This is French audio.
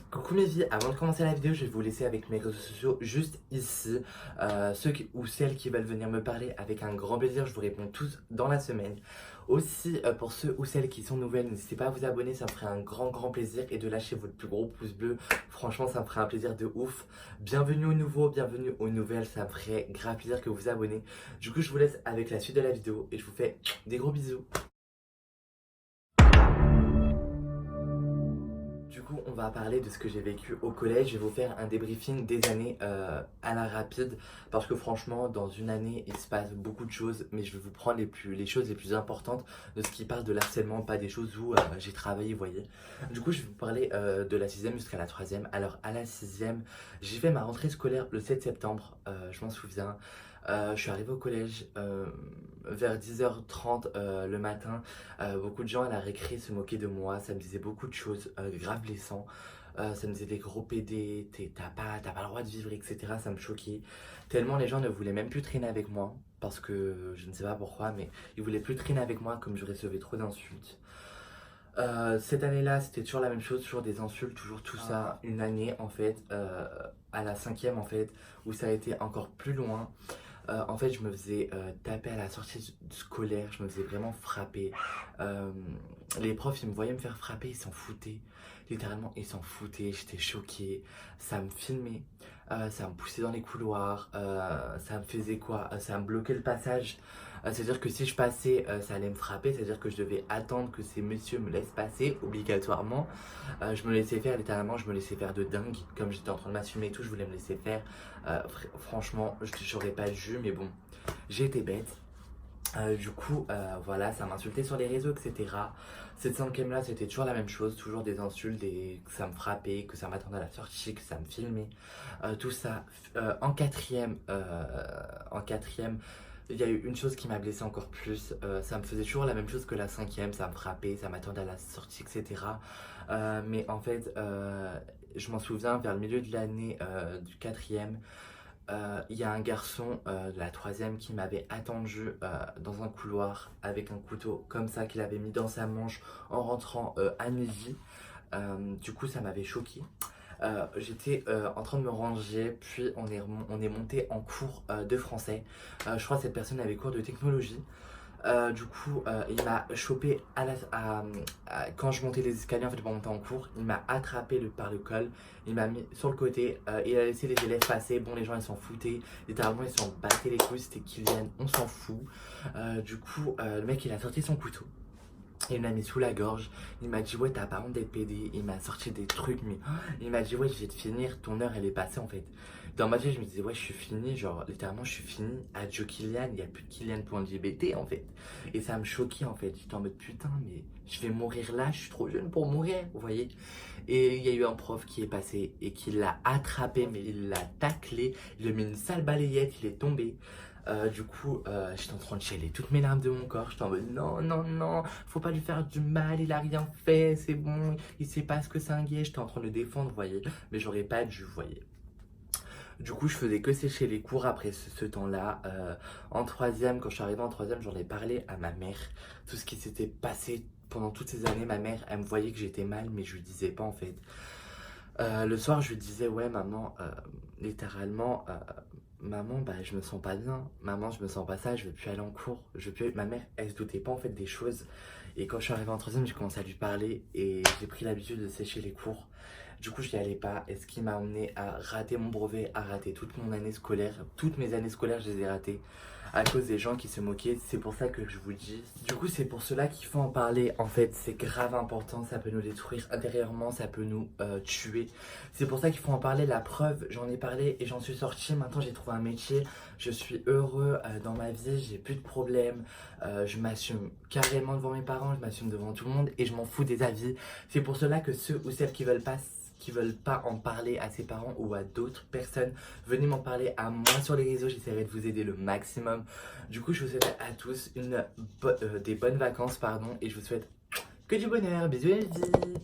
Coucou mes vies, avant de commencer la vidéo, je vais vous laisser avec mes réseaux sociaux juste ici. Ou celles qui veulent venir me parler avec un grand plaisir, je vous réponds tous dans la semaine. Aussi, pour ceux ou celles qui sont nouvelles, n'hésitez pas à vous abonner, ça me ferait un grand plaisir. Et de lâcher votre plus gros pouce bleu, franchement ça me ferait un plaisir de ouf. Bienvenue aux nouveaux, bienvenue aux nouvelles, ça me ferait grave plaisir que vous vous abonnez. Du coup je vous laisse avec la suite de la vidéo et je vous fais des gros bisous. Du coup, on va parler de ce que j'ai vécu au collège. Je vais vous faire un débriefing des années à la rapide. Parce que franchement, dans une année, il se passe beaucoup de choses. Mais je vais vous prendre les choses les plus importantes de ce qui parle de l'harcèlement, pas des choses où j'ai travaillé, vous voyez. Du coup, je vais vous parler de la sixième jusqu'à la troisième. Alors, à la sixième, j'ai fait ma rentrée scolaire le 7 septembre. Je m'en souviens. Je suis arrivé au collège vers 10h30 le matin. Beaucoup de gens à la récré se moquaient de moi, ça me disait beaucoup de choses grave blessantes. Ça me disait des gros PD, t'as pas le droit de vivre, etc. Ça me choquait. Tellement les gens ne voulaient même plus traîner avec moi. Parce que je ne sais pas pourquoi, mais ils voulaient plus traîner avec moi comme je recevais trop d'insultes. Cette année-là, c'était toujours la même chose, toujours des insultes, toujours tout ça. Une année en fait, à la cinquième en fait, où ça a été encore plus loin. En fait, je me faisais taper à la sortie scolaire, je me faisais vraiment frapper. Euh, les profs, ils me voyaient me faire frapper, ils s'en foutaient. Littéralement, ils s'en foutaient, j'étais choquée. Ça me filmait, ça me poussait dans les couloirs, ça me faisait quoi? Ça me bloquait le passage. C'est-à-dire que si je passais, ça allait me frapper, c'est-à-dire que je devais attendre que ces messieurs me laissent passer, obligatoirement. Je me laissais faire, littéralement, je me laissais faire de dingue. Comme j'étais en train de m'assumer et tout, je voulais me laisser faire. Franchement, j'aurais pas dû, mais bon, j'ai été bête. Voilà, ça m'insultait sur les réseaux, etc. Cette cinquième là, c'était toujours la même chose, toujours des insultes, que ça me frappait, que ça m'attendait à la sortie, que ça me filmait, tout ça. En quatrième, il y a eu une chose qui m'a blessé encore plus. Ça me faisait toujours la même chose que la cinquième, ça me frappait, ça m'attendait à la sortie, etc. Mais en fait, je m'en souviens vers le milieu de l'année du quatrième. Il y a un garçon de la troisième qui m'avait attendu dans un couloir avec un couteau comme ça qu'il avait mis dans sa manche en rentrant à midi. Du coup, ça m'avait choqué. J'étais en train de me ranger, puis on est monté en cours de français. Je crois que cette personne avait cours de technologie. Il m'a chopé quand je montais les escaliers en fait pour monter en cours. Il m'a attrapé par le col, il m'a mis sur le côté, il a laissé les élèves passer. Bon, les gens ils s'en foutaient, littéralement ils s'en battaient les couilles, c'était Kylian, on s'en fout. Le mec il a sorti son couteau. Il m'a mis sous la gorge, il m'a dit ouais t'as pas honte d'être PD, il m'a sorti des trucs mais il m'a dit ouais je vais te finir, ton heure elle est passée en fait. Dans ma tête je me disais ouais je suis fini, genre littéralement je suis fini, adieu Kylian, il n'y a plus de Kylian pour LGBT en fait. Et ça me choquait en fait, j'étais en mode putain mais je vais mourir là, je suis trop jeune pour mourir, vous voyez. Et il y a eu un prof qui est passé et qui l'a attrapé mais il l'a taclé, il lui a mis une sale balayette, il est tombé. J'étais en train de chialer toutes mes larmes de mon corps. J'étais en mode non, faut pas lui faire du mal, il a rien fait, c'est bon, il sait pas ce que c'est un gay. J'étais en train de le défendre, vous voyez, mais j'aurais pas dû, vous voyez. Du coup, je faisais que sécher les cours après ce temps-là. En troisième, quand je suis arrivée en troisième, j'en ai parlé à ma mère. Tout ce qui s'était passé pendant toutes ces années, ma mère, elle me voyait que j'étais mal, mais je lui disais pas en fait. Le soir, je lui disais, ouais, maman, littéralement, maman, bah, je me sens pas bien. Maman, je me sens pas ça, je veux plus aller en cours. Je veux plus... Ma mère, elle se doutait pas en fait des choses. Et quand je suis arrivée en troisième, j'ai commencé à lui parler et j'ai pris l'habitude de sécher les cours. Du coup, je n'y allais pas. Et ce qui m'a amené à rater mon brevet, à rater toute mon année scolaire. Toutes mes années scolaires, je les ai ratées à cause des gens qui se moquaient. C'est pour ça que je vous le dis. Du coup, c'est pour cela qu'il faut en parler. En fait, c'est grave important. Ça peut nous détruire intérieurement, ça peut nous tuer. C'est pour ça qu'il faut en parler. La preuve, j'en ai parlé et j'en suis sortie. Maintenant, j'ai trouvé un métier. Je suis heureux dans ma vie. J'ai plus de problèmes. Je m'assume carrément devant mes parents. Je m'assume devant tout le monde et je m'en fous des avis. C'est pour cela que ceux ou celles qui veulent pas en parler à ses parents ou à d'autres personnes, venez m'en parler à moi sur les réseaux, j'essaierai de vous aider le maximum. Du coup, je vous souhaite à tous des bonnes vacances, pardon, et je vous souhaite que du bonheur. Bisous les filles.